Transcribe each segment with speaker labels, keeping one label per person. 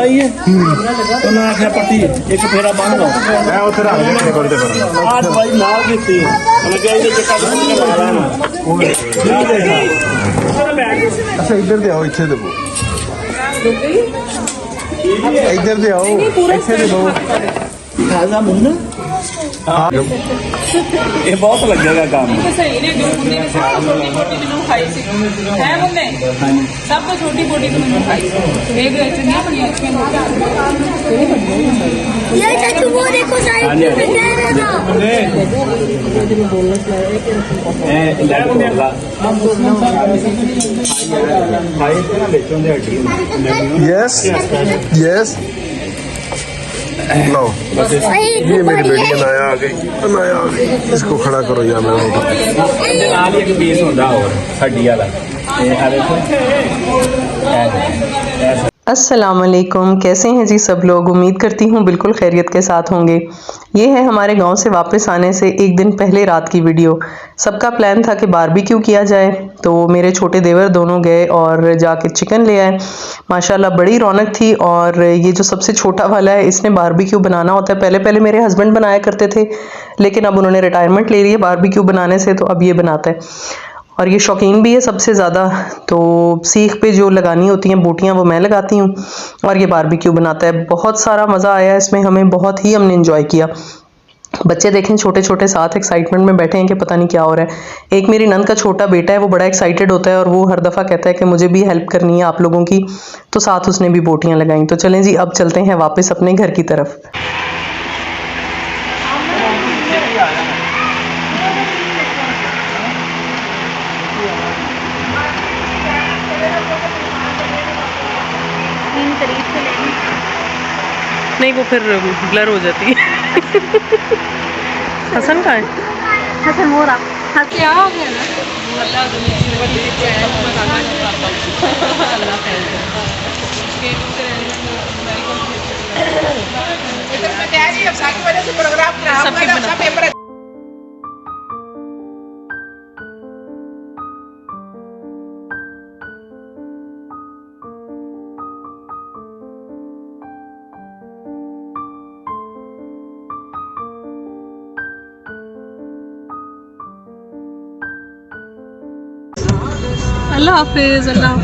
Speaker 1: आई है तो मैं आख्या पट्टी एक फेरा बन लो
Speaker 2: मैं उसे रख देने करते पर
Speaker 1: आज भाई नाल दी मैं क्या ये चक्का मारा ना
Speaker 2: अच्छा इधर दे आओ इच्छे दे इधर दे आओ इच्छे दे दो
Speaker 1: खाजा मुन्ना ये बहुत लगेगा काम
Speaker 3: सही ने छोटी मोटी मैनू खाई सी है मुन्ने सब तो छोटी मोटी तो मैनू खाई एक चंगी बड़ी अच्छी
Speaker 4: ये चाचू वो देखो साइड में कह रहा था
Speaker 2: यस यस लो ये मेरी बेटी अनाया आ गई इसको खड़ा करो या मैं
Speaker 1: नाल एक बेस होंदा और हड्डी वाला
Speaker 5: अस्सलाम वालेकुम, कैसे हैं जी सब लोग। उम्मीद करती हूँ बिल्कुल खैरियत के साथ होंगे। ये है हमारे गांव से वापस आने से एक दिन पहले रात की वीडियो। सबका प्लान था कि बारबेक्यू किया जाए, तो मेरे छोटे देवर दोनों गए और जाके चिकन ले आए। माशाल्लाह बड़ी रौनक थी। और ये जो सबसे छोटा वाला है, इसने बारबेक्यू बनाना होता है। पहले पहले मेरे हस्बैंड बनाया करते थे, लेकिन अब उन्होंने रिटायरमेंट ले ली है बारबेक्यू बनाने से, तो अब ये बनाता है। और ये शौकीन भी है सबसे ज़्यादा। तो सीख पे जो लगानी होती हैं बोटियाँ वो मैं लगाती हूँ, और ये बारबेक्यू बनाता है। बहुत सारा मज़ा आया इसमें, हमें बहुत ही हमने एंजॉय किया। बच्चे देखें छोटे छोटे साथ एक्साइटमेंट में बैठे हैं कि पता नहीं क्या हो रहा है। एक मेरी नंद का छोटा बेटा है, वो बड़ा एक्साइटेड होता है और वो हर दफ़ा कहता है कि मुझे भी हेल्प करनी है आप लोगों की, तो साथ उसने भी बोटियाँ लगाई। तो चलें जी, अब चलते हैं वापस अपने घर की तरफ। नहीं, वो फिर ब्लर हो जाती है। हसन का है,
Speaker 4: हसन वो रहा
Speaker 3: क्या हो गया ना अल्लाह हाफिज़। अल्लाह।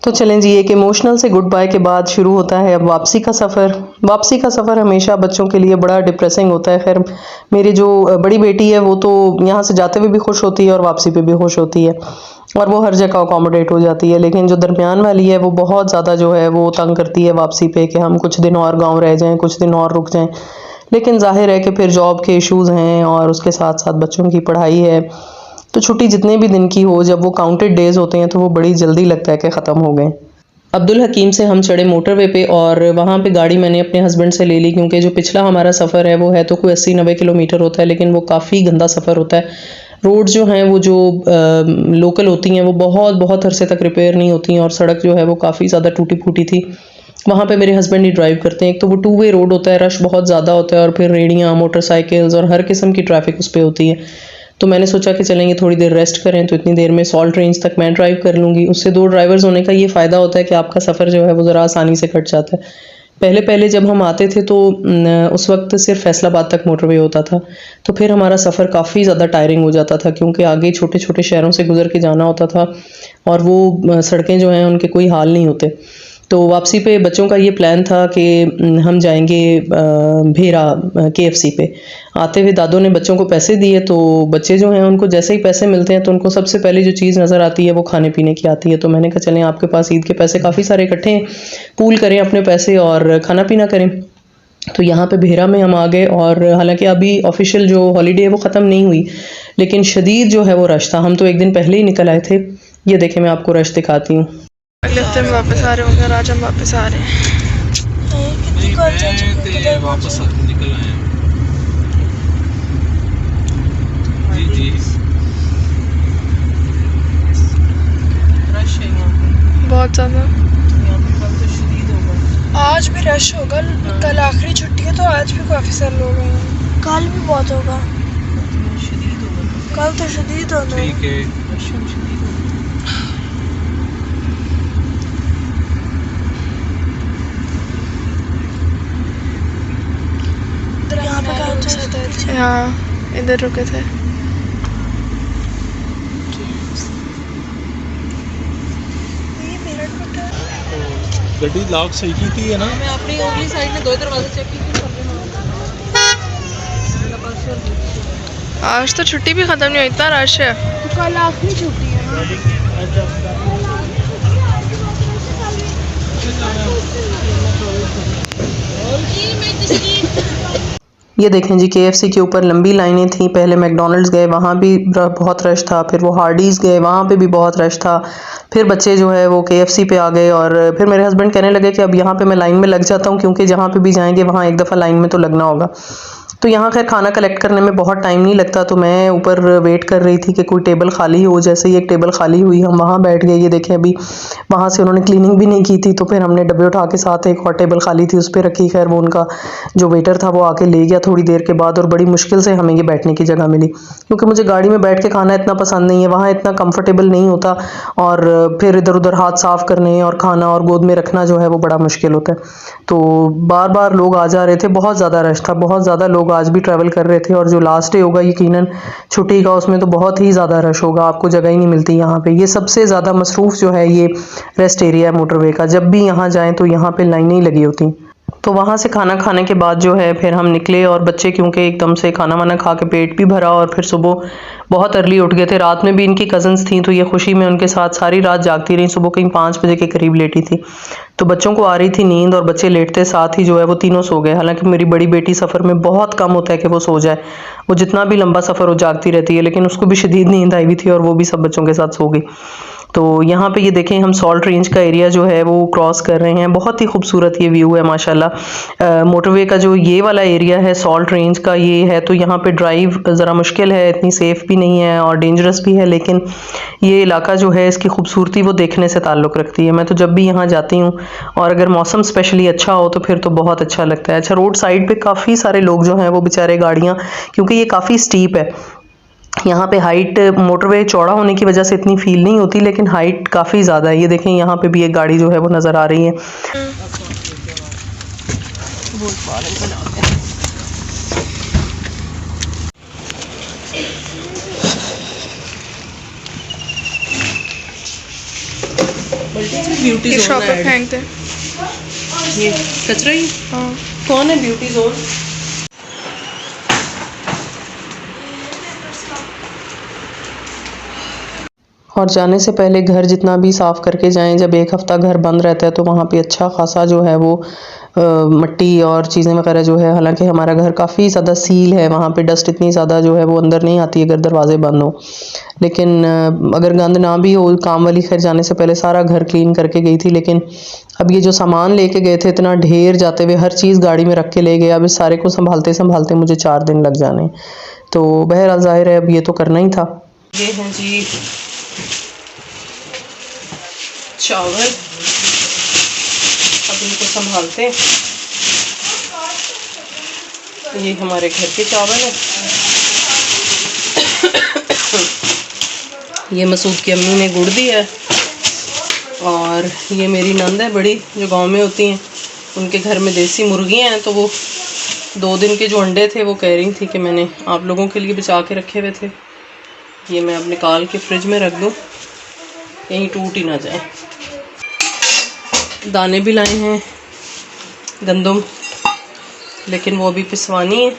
Speaker 5: तो चलें जी, एक इमोशनल से गुड बाय के बाद शुरू होता है अब वापसी का सफ़र। वापसी का सफ़र हमेशा बच्चों के लिए बड़ा डिप्रेसिंग होता है। खैर मेरी जो बड़ी बेटी है वो तो यहाँ से जाते हुए भी खुश होती है और वापसी पे भी खुश होती है, और वो हर जगह अकोमोडेट हो जाती है। लेकिन जो दरमियान वाली है वो बहुत ज़्यादा जो है वो तंग करती है वापसी पे, कि हम कुछ दिन और गाँव रह जाएँ, कुछ दिन और रुक जाएँ। लेकिन जाहिर है कि फिर जॉब के इशूज़ हैं और उसके साथ साथ बच्चों की पढ़ाई है, तो छुट्टी जितने भी दिन की हो, जब वो काउंटेड डेज होते हैं तो वो बड़ी जल्दी लगता है कि ख़त्म हो गए। अब्दुल हकीम से हम चढ़े मोटरवे पे, और वहाँ पे गाड़ी मैंने अपने हस्बैंड से ले ली, क्योंकि जो पिछला हमारा सफ़र है वो है तो कोई 80-90 किलोमीटर होता है, लेकिन वो काफ़ी गंदा सफ़र होता है। रोड जो हैं वो जो लोकल होती हैं वो बहुत बहुत अरसे तक रिपेयर नहीं होती हैं, और सड़क जो है वो काफ़ी ज़्यादा टूटी फूटी थी। वहाँ पे मेरे हस्बैंड ही ड्राइव करते हैं। एक तो वो 2 वे रोड होता है, रश बहुत ज़्यादा होता है, और फिर रेडियाँ, मोटरसाइकिल्स और हर किस्म की ट्रैफिक उस पर होती है। तो मैंने सोचा कि चलेंगे थोड़ी देर रेस्ट करें, तो इतनी देर में सॉल्ट रेंज तक मैं ड्राइव कर लूँगी। उससे 2 ड्राइवर्स होने का ये फ़ायदा होता है कि आपका सफ़र जो है वो ज़रा आसानी से कट जाता है। पहले पहले जब हम आते थे तो उस वक्त सिर्फ फैसलाबाद तक मोटरवे होता था, तो फिर हमारा सफ़र काफ़ी ज़्यादा टायरिंग हो जाता था, क्योंकि आगे छोटे छोटे शहरों से गुजर के जाना होता था, और वो सड़कें जो हैं उनके कोई हाल नहीं होते। तो वापसी पे बच्चों का ये प्लान था कि हम जाएंगे भेरा KFC पे। आते हुए दादों ने बच्चों को पैसे दिए, तो बच्चे जो हैं उनको जैसे ही पैसे मिलते हैं तो उनको सबसे पहले जो चीज़ नज़र आती है वो खाने पीने की आती है। तो मैंने कहा चलें, आपके पास ईद के पैसे काफ़ी सारे इकट्ठे हैं, पूल करें अपने पैसे और खाना पीना करें। तो यहाँ पे भेरा में हम आ गए, और हालांकि अभी ऑफिशियल जो हॉलीडे है वो ख़त्म नहीं हुई, लेकिन शदीद जो है वो रश था। हम तो एक दिन पहले ही निकल आए थे। ये देखें, मैं आपको रश दिखाती हूँ।
Speaker 6: अगले हफ्ते में वापस आ रहे होंगे, और आज हम वापस आ रहे हैं।
Speaker 7: वापस निकल आए जी जी।
Speaker 6: रश है यहाँ पे बहुत ज़्यादा,
Speaker 5: यहाँ पे कल तो शदीद होगा,
Speaker 6: आज भी रश होगा। कल आखिरी छुट्टी है तो आज भी काफ़ी सारे लोग हैं।
Speaker 4: कल भी बहुत होगा,
Speaker 5: शदीद होगा,
Speaker 4: कल तो शदीद होगा।
Speaker 7: ठीक है।
Speaker 6: हाँ इधर रुके थे।
Speaker 1: गड्डी लॉक सही की थी है ना।
Speaker 3: मैं अपनी ओनली साइड में 2 दरवाजे चेक की थी।
Speaker 6: आज तो छुट्टी भी खत्म नहीं हुई, इतना रश है।
Speaker 4: तो कल आखिरी छुट्टी है ना।
Speaker 5: ये देखें जी KFC के ऊपर लंबी लाइनें थी। पहले मैकडॉनल्ड्स गए, वहाँ भी बहुत रश था। फिर वो हार्डीज़ गए, वहाँ पे भी बहुत रश था। फिर बच्चे जो है वो KFC पे आ गए और फिर मेरे हस्बैंड कहने लगे कि अब यहाँ पे मैं लाइन में लग जाता हूँ, क्योंकि जहाँ पे भी जाएंगे वहाँ एक दफ़ा लाइन में तो लगना होगा। तो यहाँ खैर खाना कलेक्ट करने में बहुत टाइम नहीं लगता, तो मैं ऊपर वेट कर रही थी कि कोई टेबल खाली हो। जैसे ही एक टेबल खाली हुई हम वहाँ बैठ गए। ये देखें अभी वहाँ से उन्होंने क्लीनिंग भी नहीं की थी, तो फिर हमने डब्बे उठा के साथ एक और टेबल खाली थी उस पर रखी। खैर वो उनका जो वेटर था वो आके ले गया थोड़ी देर के बाद, और बड़ी मुश्किल से हमें ये बैठने की जगह मिली, क्योंकि मुझे गाड़ी में बैठ के खाना इतना पसंद नहीं है। वहाँ इतना कंफर्टेबल नहीं होता, और फिर इधर उधर हाथ साफ़ करने और खाना और गोद में रखना जो है वो बड़ा मुश्किल होता है। तो बार बार लोग आ जा रहे थे, बहुत ज़्यादा रश था, बहुत ज़्यादा लोग आज भी ट्रैवल कर रहे थे। और जो लास्ट डे होगा यकीनन छुट्टी का, उसमें तो बहुत ही ज़्यादा रश होगा, आपको जगह ही नहीं मिलती यहाँ पे। ये सबसे ज़्यादा मसरूफ़ जो है ये रेस्ट एरिया है मोटरवे का। जब भी यहाँ जाएँ तो यहाँ पे लाइनें ही लगी होती। तो वहाँ से खाना खाने के बाद जो है फिर हम निकले, और बच्चे क्योंकि एकदम से खाना वाना खा के पेट भी भरा, और फिर सुबह बहुत अर्ली उठ गए थे। रात में भी इनकी कज़न्स थी, तो ये खुशी में उनके साथ सारी रात जागती रही। सुबह कहीं 5 बजे के करीब लेटी थी, तो बच्चों को आ रही थी नींद, और बच्चे लेटते साथ ही जो है वो तीनों सो गए। हालांकि मेरी बड़ी बेटी सफ़र में बहुत कम होता है कि वो सो जाए, वो जितना भी लंबा सफ़र हो जागती रहती है, लेकिन उसको भी शदीद नींद आई हुई थी और वो भी सब बच्चों के साथ सो गई। तो यहाँ पे ये देखें हम सॉल्ट रेंज का एरिया जो है वो क्रॉस कर रहे हैं। बहुत ही खूबसूरत ये व्यू है माशाल्लाह। मोटरवे का जो ये वाला एरिया है सॉल्ट रेंज का ये है, तो यहाँ पे ड्राइव ज़रा मुश्किल है, इतनी सेफ़ भी नहीं है और डेंजरस भी है, लेकिन ये इलाका जो है इसकी खूबसूरती वो देखने से ताल्लुक़ रखती है। मैं तो जब भी यहाँ जाती हूँ, और अगर मौसम स्पेशली अच्छा हो तो फिर तो बहुत अच्छा लगता है। अच्छा, रोड साइड पे काफ़ी सारे लोग जो हैं वो बेचारे गाड़ियाँ, क्योंकि ये काफ़ी स्टीप है, यहाँ पे हाइट मोटरवे चौड़ा होने की वजह से इतनी फील नहीं होती, लेकिन हाइट काफ़ी ज़्यादा है। ये देखें यहाँ पे भी एक गाड़ी जो है वो नज़र आ रही है। ब्यूटी
Speaker 6: शॉप पे फेंकते हैं
Speaker 5: ये कचरा ही।
Speaker 6: हाँ।
Speaker 5: कौन है ब्यूटी जोन? और जाने से पहले घर जितना भी साफ़ करके जाएं। जब एक हफ़्ता घर बंद रहता है तो वहाँ पे अच्छा खासा जो है वो मिट्टी और चीज़ें वगैरह जो है, हालांकि हमारा घर काफ़ी ज़्यादा सील है, वहाँ पे डस्ट इतनी ज़्यादा जो है वो अंदर नहीं आती अगर दरवाजे बंद हो। लेकिन अगर गंद ना भी हो, काम वाली खैर जाने से पहले सारा घर क्लीन करके गई थी। लेकिन अब ये जो सामान लेके गए थे इतना ढेर, जाते हुए हर चीज़ गाड़ी में रख के ले गए। अब इस सारे को संभालते संभालते मुझे 4 दिन लग जाने। तो बहरहाल ज़ाहिर है अब ये तो करना ही था। ये हैं जी चावल, अब इनको संभालते हैं। ये हमारे घर के चावल हैं। ये मसूद की अम्मी ने गुड़ दिया है, और ये मेरी नंद है बड़ी जो गांव में होती हैं, उनके घर में देसी मुर्गियां हैं, तो वो 2 दिन के जो अंडे थे वो कह रही थी कि मैंने आप लोगों के लिए बचा के रखे हुए थे, ये मैं अब निकाल के फ्रिज में रख दूँ, कहीं टूट ही ना जाए। दाने भी लाए हैं गंदम, लेकिन वो अभी पिसवानी है,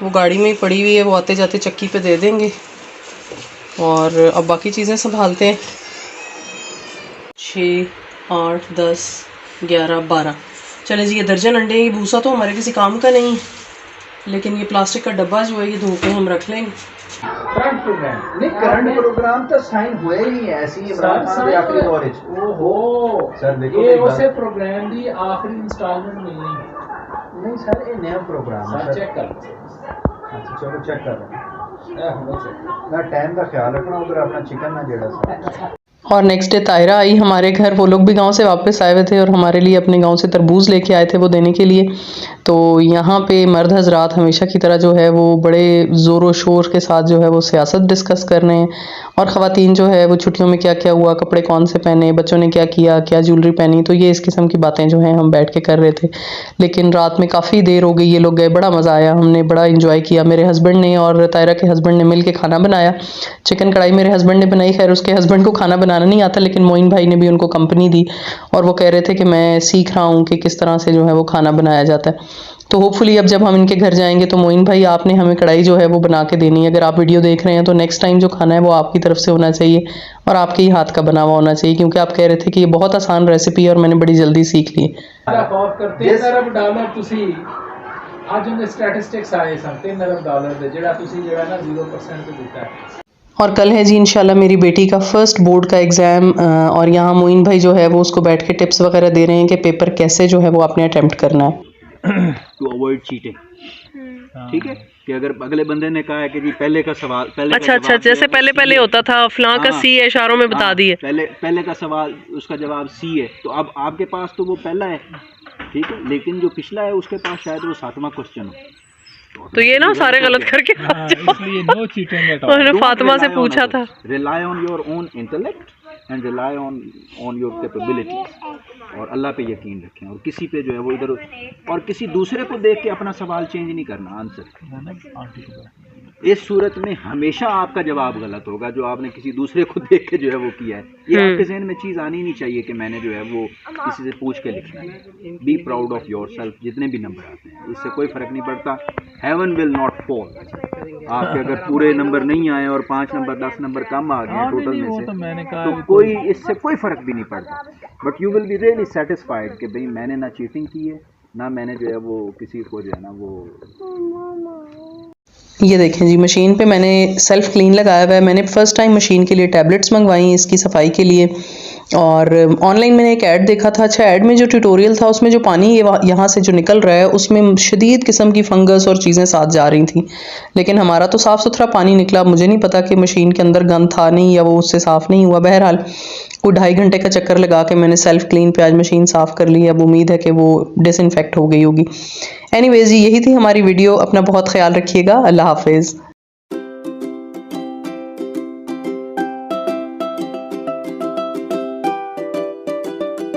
Speaker 5: वो गाड़ी में ही पड़ी हुई है, वो आते जाते चक्की पे दे देंगे। और अब बाकी चीज़ें संभालते हैं। 6, 8, 10, 11, 12 चले जी। ये दर्जन अंडे, ये भूसा तो हमारे किसी काम का नहीं है, लेकिन ये प्लास्टिक का डब्बा जो है ये धो के हम रख लेंगे।
Speaker 8: करंट प्रोग्राम नहीं, करंट प्रोग्राम तो साइन हुए ही नहीं, ऐसी इमरान खान के आखिरी दौर में। ओहो सर देखो, ये उसे प्रोग्राम दी आखिरी इंस्टॉलमेंट मिलनी है। नहीं सर, ये नया प्रोग्राम है, चेक कर। अच्छा चलो चेक कर ना, टाइम का ख्याल रखना, उधर अपना चिकन ना जेड़ा सा।
Speaker 5: और नेक्स्ट डे तायरा आई हमारे घर, वो लोग भी गांव से वापस आए हुए थे और हमारे लिए अपने गांव से तरबूज लेके आए थे वो देने के लिए। तो यहाँ पे मर्द हजरात हमेशा की तरह जो है वो बड़े ज़ोर शोर के साथ जो है वो सियासत डिस्कस कर रहे हैं, और ख़वातीन जो है वो छुट्टियों में क्या क्या हुआ, कपड़े कौन से पहने, बच्चों ने क्या किया, क्या ज्वेलरी पहनी, तो ये इस किस्म की बातें जो हैं हम बैठ के कर रहे थे। लेकिन रात में काफ़ी देर हो गई, ये लोग गए, बड़ा मज़ा आया, हमने बड़ा इंजॉय किया। मेरे हस्बैंड ने और तायरा के हस्बैंड ने मिल के खाना बनाया। चिकन कढ़ाई मेरे हस्बैंड ने बनाई। खैर उसके हस्बैंड को खाना बनाना नहीं आता, लेकिन मोइन भाई ने भी उनको कंपनी दी और वो कह रहे थे कि मैं सीख रहा हूँ कि किस तरह से जो है वो खाना बनाया जाता है। तो होपफुली अब जब हम इनके घर जाएंगे तो मोइन भाई आपने हमें कढ़ाई जो है वो बना के देनी है। अगर आप वीडियो देख रहे हैं तो नेक्स्ट टाइम जो खाना है वो आपकी तरफ से होना चाहिए और आपके ही हाथ का बना हुआ होना चाहिए, क्योंकि आप कह रहे थे कि ये बहुत आसान रेसिपी है और मैंने बड़ी जल्दी सीख ली।
Speaker 8: $3 अरब ਤੁਸੀਂ ਅੱਜ ਉਹਦੇ ਸਟੈਟਿਸਟਿਕਸ ਆਏ ਸਨ $3 ਦੇ ਜਿਹੜਾ ਤੁਸੀਂ ਜਿਹੜਾ ਨਾ 0% ਤੇ ਦਿੱਤਾ ਹੈ।
Speaker 5: और कल है जी इंशाल्लाह मेरी बेटी का फर्स्ट बोर्ड का एग्ज़ाम, और यहाँ मोइन भाई जो है वो उसको बैठ के टिप्स वगैरह दे रहे हैं कि पेपर कैसे जो है वो आपने अटेम्प्ट करना है।
Speaker 9: टू अवॉइड चीटिंग, ठीक है, कि अगर अगले बंदे ने कहा है कि जी पहले का सवाल
Speaker 5: अच्छा जैसे पहले होता था फलां का सी है, इशारों में बता दिए,
Speaker 9: पहले का सवाल उसका जवाब सी है, तो अब आपके पास तो वो पहला है, ठीक है, लेकिन जो पिछला है उसके पास शायद वो 7वां क्वेश्चन हो,
Speaker 5: तो ये ना सारे गलत करके
Speaker 7: इसलिए नो चीटिंग एट ऑल।
Speaker 5: उन्होंने फातिमा से पूछा था।
Speaker 9: Rely on your own intellect and rely on your capabilities, और अल्लाह पे यकीन रखें, और किसी पे जो है वो इधर और किसी दूसरे को देख के अपना सवाल चेंज नहीं करना आंसर। इस सूरत में हमेशा आपका जवाब गलत होगा जो आपने किसी दूसरे को देख के जो है वो किया है। ये आपके जहन में चीज़ आनी नहीं चाहिए कि मैंने जो है वो किसी से पूछ के लिखना है। Be proud of your self, जितने भी नंबर आते हैं इससे कोई फ़र्क नहीं पड़ता। Haven will not fall. आपके अगर पूरे नंबर नहीं आए और 5 नंबर 10 नंबर कम आ गए टोटल में से, तो कोई इससे कोई फ़र्क भी नहीं पड़ता। But you will be really satisfied कि भाई मैंने ना चीटिंग की है, ना मैंने जो है वो किसी को जो है ना वो।
Speaker 5: ये देखें जी, मशीन पे मैंने सेल्फ क्लीन लगाया हुआ है। मैंने फ़र्स्ट टाइम मशीन के लिए टैबलेट्स मंगवाई इसकी सफाई के लिए, और ऑनलाइन मैंने एक ऐड देखा था। अच्छा, ऐड में जो ट्यूटोरियल था उसमें जो पानी यहाँ से जो निकल रहा है उसमें शदीद किस्म की फंगस और चीज़ें साथ जा रही थी, लेकिन हमारा तो साफ़ सुथरा पानी निकला। मुझे नहीं पता कि मशीन के अंदर गंद था नहीं या वो उससे साफ़ नहीं हुआ। बहरहाल वो 2.5 घंटे का चक्कर लगा के मैंने सेल्फ क्लीन पे आज मशीन साफ़ कर ली। अब उम्मीद है कि वो डिसइंफेक्ट हो गई होगी। एनीवेज जी, यही थी हमारी वीडियो। अपना बहुत ख्याल रखिएगा। अल्लाह हाफिज़।